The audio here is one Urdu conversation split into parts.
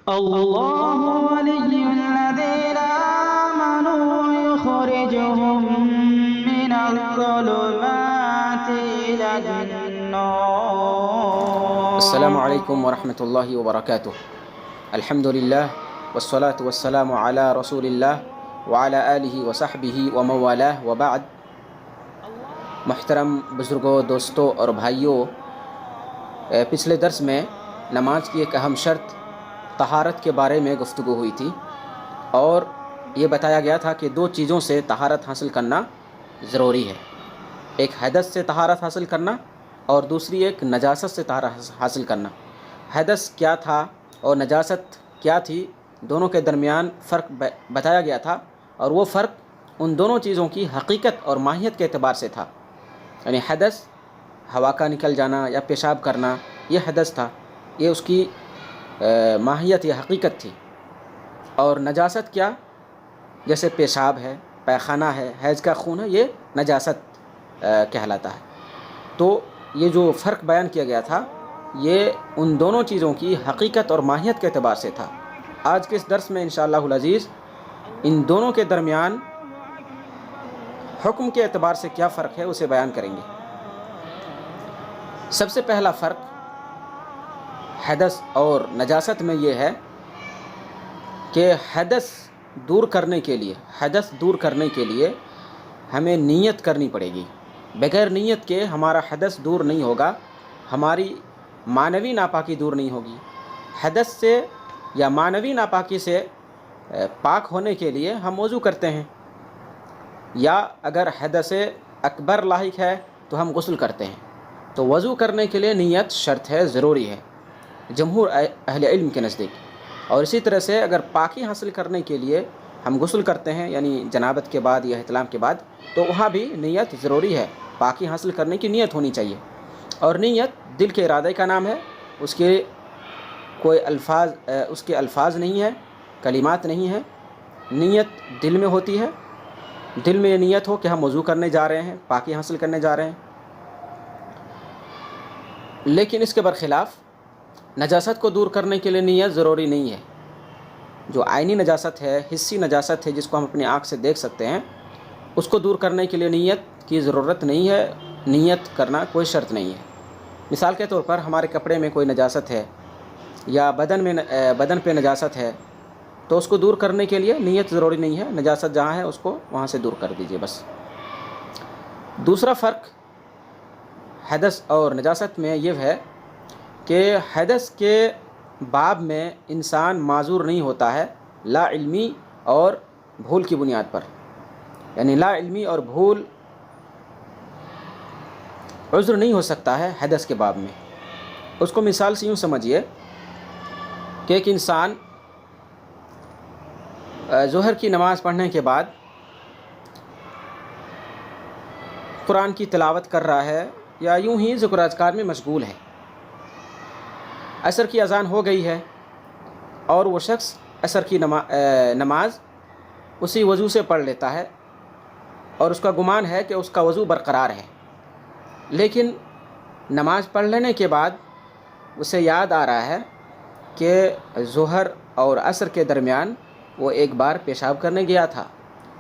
الله ولي الذين آمنوا يخرجهم من الظلمات إلى النور. السلام علیکم ورحمۃ اللہ وبرکاتہ. الحمد للہ والصلاة والسلام علی رسول اللہ وعلی آلہ وصحبہ ومن والہ وبعد. محترم بزرگوں، دوستوں اور بھائیوں، پچھلے درس میں نماز کی ایک اہم شرط طہارت کے بارے میں گفتگو ہوئی تھی، اور یہ بتایا گیا تھا کہ دو چیزوں سے طہارت حاصل کرنا ضروری ہے. ایک حدث سے طہارت حاصل کرنا اور دوسری ایک نجاست سے طہارت حاصل کرنا. حدث کیا تھا اور نجاست کیا تھی، دونوں کے درمیان فرق بتایا گیا تھا، اور وہ فرق ان دونوں چیزوں کی حقیقت اور ماہیت کے اعتبار سے تھا. یعنی حدث ہوا کا نکل جانا یا پیشاب کرنا، یہ حدث تھا، یہ اس کی ماہیت یا حقیقت تھی. اور نجاست کیا، جیسے پیشاب ہے، پیخانہ ہے، حیض کا خون ہے، یہ نجاست کہلاتا ہے. تو یہ جو فرق بیان کیا گیا تھا، یہ ان دونوں چیزوں کی حقیقت اور ماہیت کے اعتبار سے تھا. آج کے اس درس میں انشاءاللہ العزیز ان دونوں کے درمیان حکم کے اعتبار سے کیا فرق ہے اسے بیان کریں گے. سب سے پہلا فرق حدث اور نجاست میں یہ ہے کہ حدث دور کرنے کے لیے ہمیں نیت کرنی پڑے گی. بغیر نیت کے ہمارا حدث دور نہیں ہوگا، ہماری معنوی ناپاکی دور نہیں ہوگی. حدث سے یا معنوی ناپاکی سے پاک ہونے کے لیے ہم وضو کرتے ہیں، یا اگر حدث اکبر لاحق ہے تو ہم غسل کرتے ہیں. تو وضو کرنے کے لیے نیت شرط ہے، ضروری ہے جمہور اہل علم کے نزدیک. اور اسی طرح سے اگر پاکی حاصل کرنے کے لیے ہم غسل کرتے ہیں، یعنی جنابت کے بعد یا احتلام کے بعد، تو وہاں بھی نیت ضروری ہے. پاکی حاصل کرنے کی نیت ہونی چاہیے. اور نیت دل کے ارادے کا نام ہے، اس کے الفاظ نہیں ہے، کلمات نہیں ہے. نیت دل میں ہوتی ہے. دل میں یہ نیت ہو کہ ہم وضو کرنے جا رہے ہیں، پاکی حاصل کرنے جا رہے ہیں. لیکن اس کے برخلاف نجاست کو دور کرنے کے لیے نیت ضروری نہیں ہے. جو عینی نجاست ہے، حسی نجاست ہے، جس کو ہم اپنی آنکھ سے دیکھ سکتے ہیں، اس کو دور کرنے کے لیے نیت کی ضرورت نہیں ہے. نیت کرنا کوئی شرط نہیں ہے. مثال کے طور پر ہمارے کپڑے میں کوئی نجاست ہے یا بدن پہ نجاست ہے، تو اس کو دور کرنے کے لیے نیت ضروری نہیں ہے. نجاست جہاں ہے اس کو وہاں سے دور کر دیجئے بس. دوسرا فرق حدث اور نجاست میں یہ ہے کہ حدث کے باب میں انسان معذور نہیں ہوتا ہے لا علمی اور بھول کی بنیاد پر. یعنی لا علمی اور بھول عذر نہیں ہو سکتا ہے حدث کے باب میں. اس کو مثال سے یوں سمجھیے کہ ایک انسان ظہر کی نماز پڑھنے کے بعد قرآن کی تلاوت کر رہا ہے یا یوں ہی ذکر اذکار میں مشغول ہے. عصر کی اذان ہو گئی ہے اور وہ شخص عصر کی نماز اسی وضو سے پڑھ لیتا ہے، اور اس کا گمان ہے کہ اس کا وضو برقرار ہے. لیکن نماز پڑھ لینے کے بعد اسے یاد آ رہا ہے کہ ظہر اور عصر کے درمیان وہ ایک بار پیشاب کرنے گیا تھا،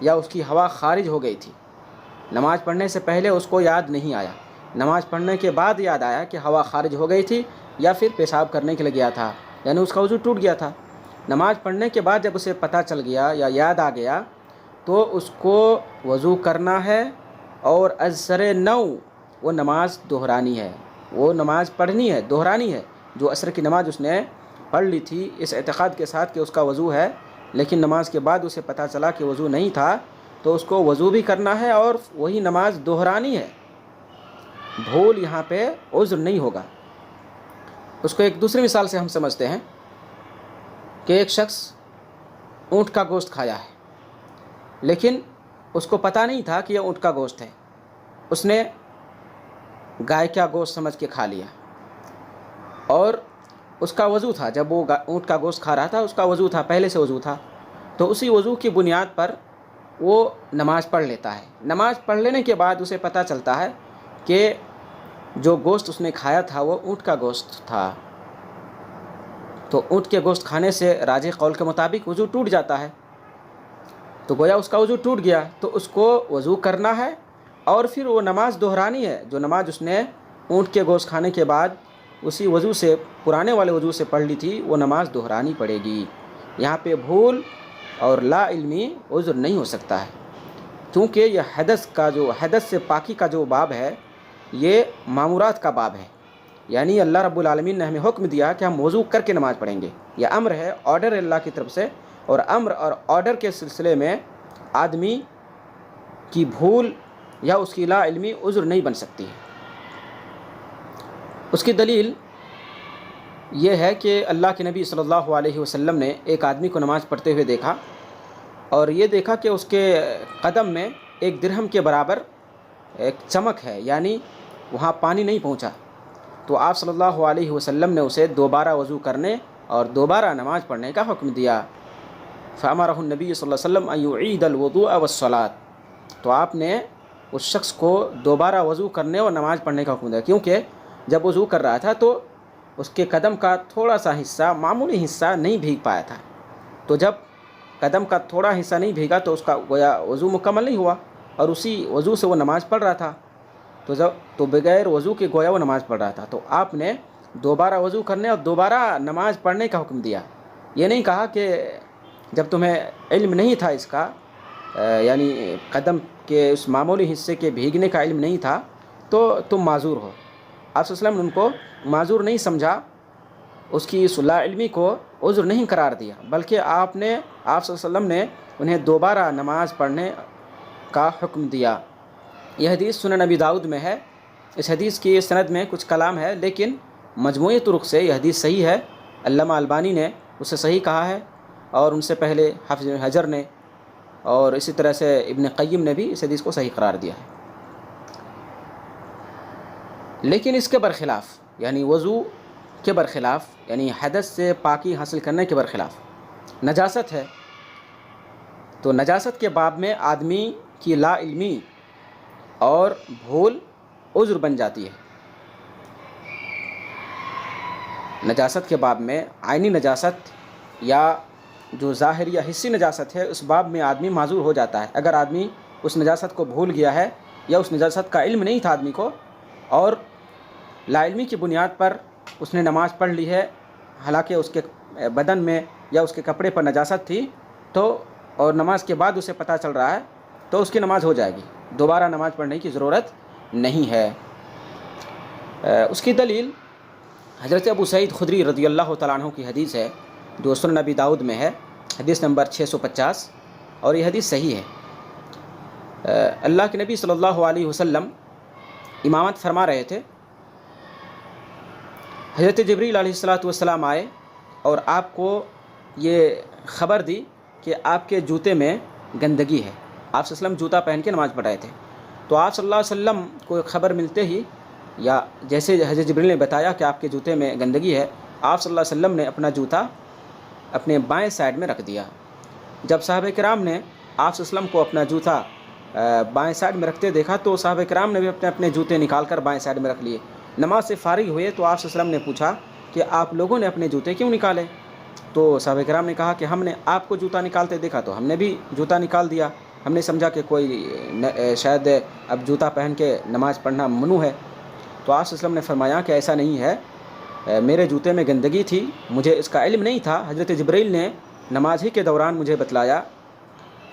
یا اس کی ہوا خارج ہو گئی تھی. نماز پڑھنے سے پہلے اس کو یاد نہیں آیا، نماز پڑھنے کے بعد یاد آیا کہ ہوا خارج ہو گئی تھی یا پھر پیشاب کرنے کے لیے گیا تھا، یعنی اس کا وضو ٹوٹ گیا تھا. نماز پڑھنے کے بعد جب اسے پتہ چل گیا یا یاد آ گیا تو اس کو وضو کرنا ہے، اور ازسر نو وہ نماز دہرانی ہے، وہ نماز پڑھنی ہے، دہرانی ہے. جو عصر کی نماز اس نے پڑھ لی تھی اس اعتقاد کے ساتھ کہ اس کا وضو ہے، لیکن نماز کے بعد اسے پتہ چلا کہ وضو نہیں تھا، تو اس کو وضو بھی کرنا ہے اور وہی نماز دہرانی ہے. بھول یہاں پہ عذر نہیں ہوگا. اس کو ایک دوسری مثال سے ہم سمجھتے ہیں کہ ایک شخص اونٹ کا گوشت کھایا ہے، لیکن اس کو پتہ نہیں تھا کہ یہ اونٹ کا گوشت ہے. اس نے گائے کا گوشت سمجھ کے کھا لیا، اور اس کا وضو تھا، جب وہ اونٹ کا گوشت کھا رہا تھا اس کا وضو تھا، پہلے سے وضو تھا. تو اسی وضو کی بنیاد پر وہ نماز پڑھ لیتا ہے. نماز پڑھ لینے کے بعد اسے پتہ چلتا ہے کہ جو گوشت اس نے کھایا تھا وہ اونٹ کا گوشت تھا. تو اونٹ کے گوشت کھانے سے راجح قول کے مطابق وضو ٹوٹ جاتا ہے، تو گویا اس کا وضو ٹوٹ گیا، تو اس کو وضو کرنا ہے اور پھر وہ نماز دہرانی ہے، جو نماز اس نے اونٹ کے گوشت کھانے کے بعد اسی وضو سے، پرانے والے وضو سے پڑھ لی تھی، وہ نماز دہرانی پڑے گی۔ یہاں پہ بھول اور لا علمی عذر نہیں ہو سکتا ہے، کیونکہ یہ حدث سے پاکی کا جو باب ہے یہ معمورات کا باب ہے، یعنی اللہ رب العالمین نے ہمیں حکم دیا کہ ہم وضو کر کے نماز پڑھیں گے، یہ امر ہے، آرڈر ہے اللہ کی طرف سے، اور امر اور آرڈر کے سلسلے میں آدمی کی بھول یا اس کی لا علمی عذر نہیں بن سکتی ہے۔ اس کی دلیل یہ ہے کہ اللہ کے نبی صلی اللہ علیہ وسلم نے ایک آدمی کو نماز پڑھتے ہوئے دیکھا، اور یہ دیکھا کہ اس کے قدم میں ایک درہم کے برابر ایک چمک ہے، یعنی وہاں پانی نہیں پہنچا، تو آپ صلی اللہ علیہ وسلم نے اسے دوبارہ وضو کرنے اور دوبارہ نماز پڑھنے کا حکم دیا۔ فَأَمَرَهُ النبی صلی اللہ علیہ وسلم أَن يُعِيدَ الْوُضُوءَ وَالصَّلَاةَ، تو آپ نے اس شخص کو دوبارہ وضو کرنے اور نماز پڑھنے کا حکم دیا، کیونکہ جب وضو کر رہا تھا تو اس کے قدم کا تھوڑا سا حصہ، معمولی حصہ نہیں بھیگ پایا تھا، تو جب قدم کا تھوڑا حصہ نہیں بھیگا تو اس کا گویا وضو مکمل نہیں ہوا، اور اسی وضو سے وہ نماز پڑھ رہا تھا، تو بغیر وضو کے گویا وہ نماز پڑھ رہا تھا، تو آپ نے دوبارہ وضو کرنے اور دوبارہ نماز پڑھنے کا حکم دیا۔ یہ نہیں کہا کہ جب تمہیں علم نہیں تھا اس کا، یعنی قدم کے اس معمولی حصے کے بھیگنے کا علم نہیں تھا تو تم معذور ہو۔ آپ صلی اللہ علیہ وسلم نے ان کو معذور نہیں سمجھا، اس کی اس لا علمی کو عذر نہیں قرار دیا، بلکہ آپ صلی اللہ علیہ وسلم نے انہیں دوبارہ نماز پڑھنے کا حکم دیا۔ یہ حدیث سنن ابی داؤد میں ہے، اس حدیث کی سند میں کچھ کلام ہے، لیکن مجموعی طرق سے یہ حدیث صحیح ہے۔ علامہ البانی نے اسے صحیح کہا ہے، اور ان سے پہلے حافظ ابن حجر نے، اور اسی طرح سے ابن قیم نے بھی اس حدیث کو صحیح قرار دیا ہے۔ لیکن اس کے برخلاف، یعنی وضو کے برخلاف، یعنی حدث سے پاکی حاصل کرنے کے برخلاف نجاست ہے، تو نجاست کے باب میں آدمی کی لا علمی اور بھول عذر بن جاتی ہے۔ نجاست کے باب میں عینی نجاست یا جو ظاہر یا حصی نجاست ہے، اس باب میں آدمی معذور ہو جاتا ہے۔ اگر آدمی اس نجاست کو بھول گیا ہے یا اس نجاست کا علم نہیں تھا آدمی کو، اور لا علمی کی بنیاد پر اس نے نماز پڑھ لی ہے، حالانکہ اس کے بدن میں یا اس کے کپڑے پر نجاست تھی، تو اور نماز کے بعد اسے پتہ چل رہا ہے، تو اس کی نماز ہو جائے گی، دوبارہ نماز پڑھنے کی ضرورت نہیں ہے۔ اس کی دلیل حضرت ابو سعید خدری رضی اللہ تعالیٰ عنہ کی حدیث ہے، جو سنن ابی داؤد میں ہے، حدیث نمبر 650، اور یہ حدیث صحیح ہے۔ اللہ کے نبی صلی اللہ علیہ وسلم امامت فرما رہے تھے، حضرت جبریل علیہ السلام آئے اور آپ کو یہ خبر دی کہ آپ کے جوتے میں گندگی ہے۔ آپ صلی اللہ علیہ وسلم جوتا پہن کے نماز پڑھ رہے تھے، تو آپ صلی اللہ علیہ وسلم کو خبر ملتے ہی، یا جیسے حضرت جبریل نے بتایا کہ آپ کے جوتے میں گندگی ہے، آپ صلی اللہ علیہ وسلم نے اپنا جوتا اپنے بائیں سائڈ میں رکھ دیا۔ جب صحابہ کرام نے آپ صلی اللہ علیہ وسلم کو اپنا جوتا بائیں سائڈ میں رکھتے دیکھا، تو صحابہ کرام نے بھی اپنے جوتے نکال کر بائیں سائڈ میں رکھ لیے۔ نماز سے فارغ ہوئے تو آپ صلی اللہ علیہ وسلم نے پوچھا کہ آپ لوگوں نے اپنے جوتے کیوں نکالے؟ تو صحابہ کرام نے کہا کہ ہم نے آپ کو جوتا نکالتے دیکھا تو ہم نے بھی جوتا نکال دیا، ہم نے سمجھا کہ کوئی شاید اب جوتا پہن کے نماز پڑھنا ممنوع ہے۔ تو آپ صلی اللہ علیہ وسلم نے فرمایا کہ ایسا نہیں ہے، میرے جوتے میں گندگی تھی، مجھے اس کا علم نہیں تھا، حضرت جبریل نے نماز ہی کے دوران مجھے بتلایا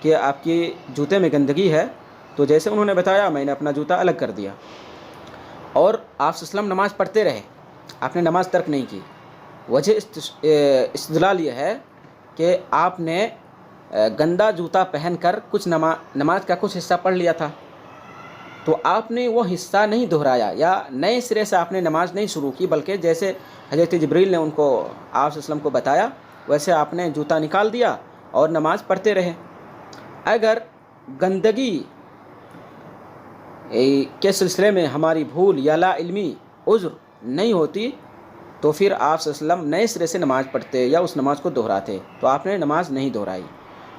کہ آپ کے جوتے میں گندگی ہے، تو جیسے انہوں نے بتایا میں نے اپنا جوتا الگ کر دیا۔ اور آپ صلی اللہ علیہ وسلم نماز پڑھتے رہے، آپ نے نماز ترک نہیں کی۔ وجہ استدلال یہ ہے کہ آپ نے گندا جوتا پہن کر کچھ نماز کا کچھ حصہ پڑھ لیا تھا، تو آپ نے وہ حصہ نہیں دہرایا یا نئے سرے سے آپ نے نماز نہیں شروع کی، بلکہ جیسے حضرت جبریل نے ان کو آپ صلی اللہ علیہ وسلم کو بتایا ویسے آپ نے جوتا نکال دیا اور نماز پڑھتے رہے۔ اگر گندگی کے سلسلے میں ہماری بھول یا لا علمی عذر نہیں ہوتی تو پھر آپ صلی اللہ علیہ وسلم نئے سرے سے نماز پڑھتے یا اس نماز کو دہراتے، تو آپ نے نماز نہیں دہرائی۔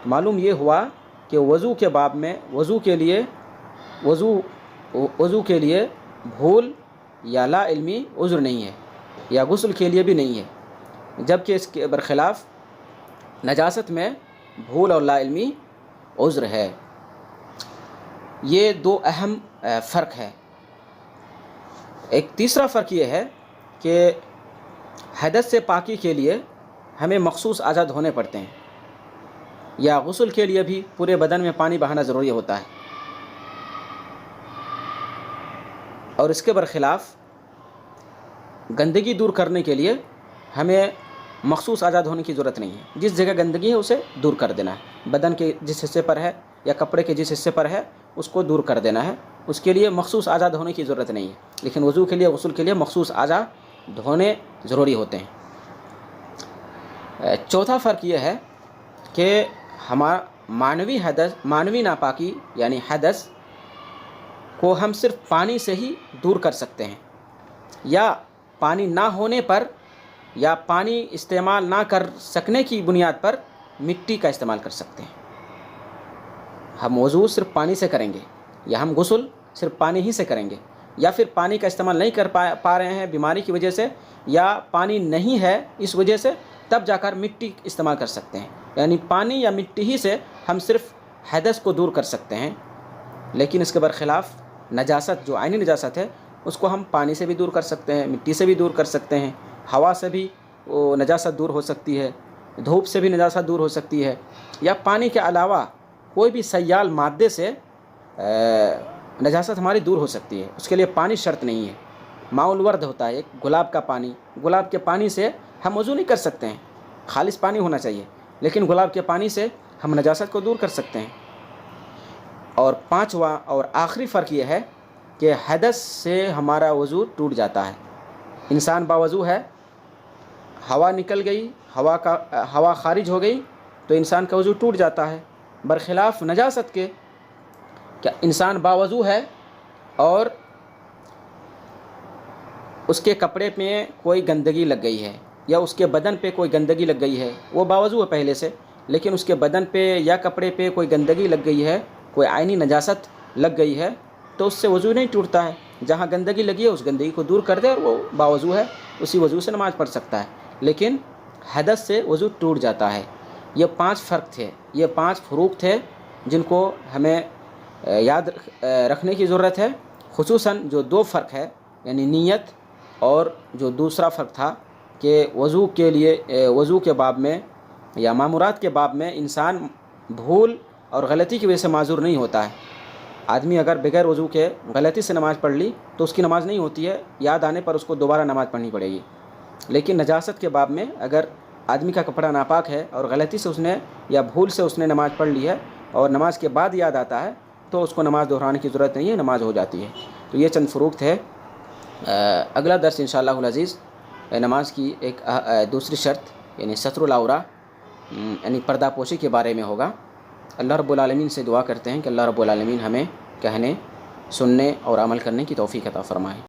معلوم یہ ہوا کہ وضو کے باب میں وضو کے لیے بھول یا لا علمی عذر نہیں ہے، یا غسل کے لیے بھی نہیں ہے۔ جبکہ اس کے برخلاف نجاست میں بھول اور لا علمی عذر ہے۔ یہ دو اہم فرق ہے۔ ایک تیسرا فرق یہ ہے کہ حدث سے پاکی کے لیے ہمیں مخصوص اعضاء دھونے پڑتے ہیں، یا غسل کے لیے بھی پورے بدن میں پانی بہانا ضروری ہوتا ہے، اور اس کے برخلاف گندگی دور کرنے کے لیے ہمیں مخصوص اعضاء دھونے کی ضرورت نہیں ہے۔ جس جگہ گندگی ہے اسے دور کر دینا ہے، بدن کے جس حصے پر ہے یا کپڑے کے جس حصے پر ہے اس کو دور کر دینا ہے، اس کے لیے مخصوص اعضاء دھونے کی ضرورت نہیں ہے۔ لیکن وضو کے لیے، غسل کے لیے مخصوص اعضاء دھونے ضروری ہوتے ہیں۔ چوتھا فرق یہ ہے کہ ہمارا معنوی ناپاکی یعنی حدث کو ہم صرف پانی سے ہی دور کر سکتے ہیں، یا پانی نہ ہونے پر یا پانی استعمال نہ کر سکنے کی بنیاد پر مٹی کا استعمال کر سکتے ہیں۔ ہم وضو صرف پانی سے کریں گے، یا ہم غسل صرف پانی ہی سے کریں گے، یا پھر پانی کا استعمال نہیں کر پا رہے ہیں بیماری کی وجہ سے، یا پانی نہیں ہے اس وجہ سے، تب جا کر مٹی استعمال کر سکتے ہیں۔ یعنی پانی یا مٹی ہی سے ہم صرف حدث کو دور کر سکتے ہیں۔ لیکن اس کے برخلاف نجاست، جو عینی نجاست ہے، اس کو ہم پانی سے بھی دور کر سکتے ہیں، مٹی سے بھی دور کر سکتے ہیں، ہوا سے بھی وہ نجاست دور ہو سکتی ہے، دھوپ سے بھی نجاست دور ہو سکتی ہے، یا پانی کے علاوہ کوئی بھی سیال مادے سے نجاست ہماری دور ہو سکتی ہے۔ اس کے لیے پانی شرط نہیں ہے۔ ماء الورد ہوتا ہے ایک گلاب کا پانی، گلاب کے پانی سے ہم وضو نہیں کر سکتے ہیں، خالص پانی ہونا چاہیے، لیکن گلاب کے پانی سے ہم نجاست کو دور کر سکتے ہیں۔ اور پانچواں اور آخری فرق یہ ہے کہ حدث سے ہمارا وضو ٹوٹ جاتا ہے۔ انسان باوضو ہے، ہوا نکل گئی، ہوا خارج ہو گئی تو انسان کا وضو ٹوٹ جاتا ہے، برخلاف نجاست کے کہ انسان باوضو ہے اور اس کے کپڑے میں کوئی گندگی لگ گئی ہے یا اس کے بدن پہ کوئی گندگی لگ گئی ہے، وہ باوضو ہے پہلے سے، لیکن اس کے بدن پہ یا کپڑے پہ کوئی گندگی لگ گئی ہے، کوئی عینی نجاست لگ گئی ہے، تو اس سے وضو نہیں ٹوٹتا ہے۔ جہاں گندگی لگی ہے اس گندگی کو دور کر دے اور وہ باوضو ہے، اسی وضو سے نماز پڑھ سکتا ہے، لیکن حدث سے وضو ٹوٹ جاتا ہے۔ یہ 5 فرق تھے، یہ 5 فروق تھے جن کو ہمیں یاد رکھنے کی ضرورت ہے، خصوصاً جو 2 فرق ہے یعنی نیت، اور جو دوسرا فرق تھا کہ وضو کے لیے وضو کے باب میں یا مامورات کے باب میں انسان بھول اور غلطی کی وجہ سے معذور نہیں ہوتا ہے۔ آدمی اگر بغیر وضو کے غلطی سے نماز پڑھ لی تو اس کی نماز نہیں ہوتی ہے، یاد آنے پر اس کو دوبارہ نماز پڑھنی پڑے گی۔ لیکن نجاست کے باب میں اگر آدمی کا کپڑا ناپاک ہے اور غلطی سے اس نے یا بھول سے اس نے نماز پڑھ لی ہے اور نماز کے بعد یاد آتا ہے تو اس کو نماز دہرانے کی ضرورت نہیں ہے، نماز ہو جاتی ہے۔ تو یہ چند فروق تھے۔ اگلا درس انشاءاللہ العزیز نماز کی ایک دوسری شرط یعنی ستر العورہ یعنی پردہ پوشی کے بارے میں ہوگا۔ اللہ رب العالمین سے دعا کرتے ہیں کہ اللہ رب العالمین ہمیں کہنے، سننے اور عمل کرنے کی توفیق عطا فرمائے۔